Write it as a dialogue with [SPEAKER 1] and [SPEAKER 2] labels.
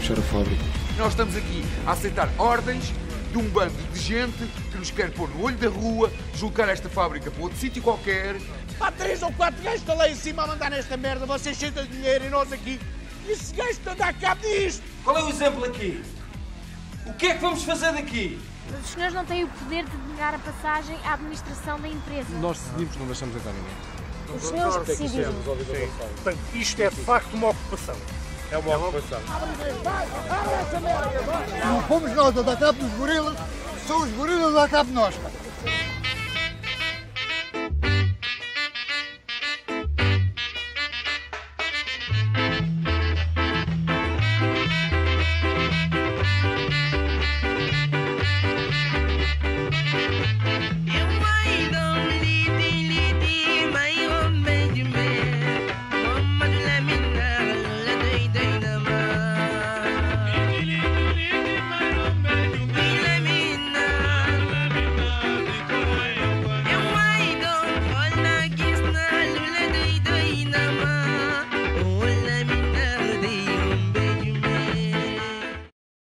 [SPEAKER 1] fechar a fábrica.
[SPEAKER 2] Nós estamos aqui a aceitar ordens de um bando de gente que nos quer pôr no olho da rua, deslocar esta fábrica para outro sítio qualquer.
[SPEAKER 3] Há 3 ou 4 gajos que estão lá em cima a mandar nesta merda, vocês cheios de dinheiro e nós aqui. E esse gajo está a dar cabo disto.
[SPEAKER 4] Qual é o exemplo aqui? O que é que vamos fazer daqui?
[SPEAKER 5] Os senhores não têm o poder de negar a passagem à administração da empresa.
[SPEAKER 1] Nós decidimos, não deixamos entrar ninguém.
[SPEAKER 5] Os senhores decidiram.
[SPEAKER 3] Portanto, isto é de facto uma ocupação. É uma ocupação.
[SPEAKER 6] Não fomos nós a dar cabo dos gorilas, são os gorilas a dar cabo de nós.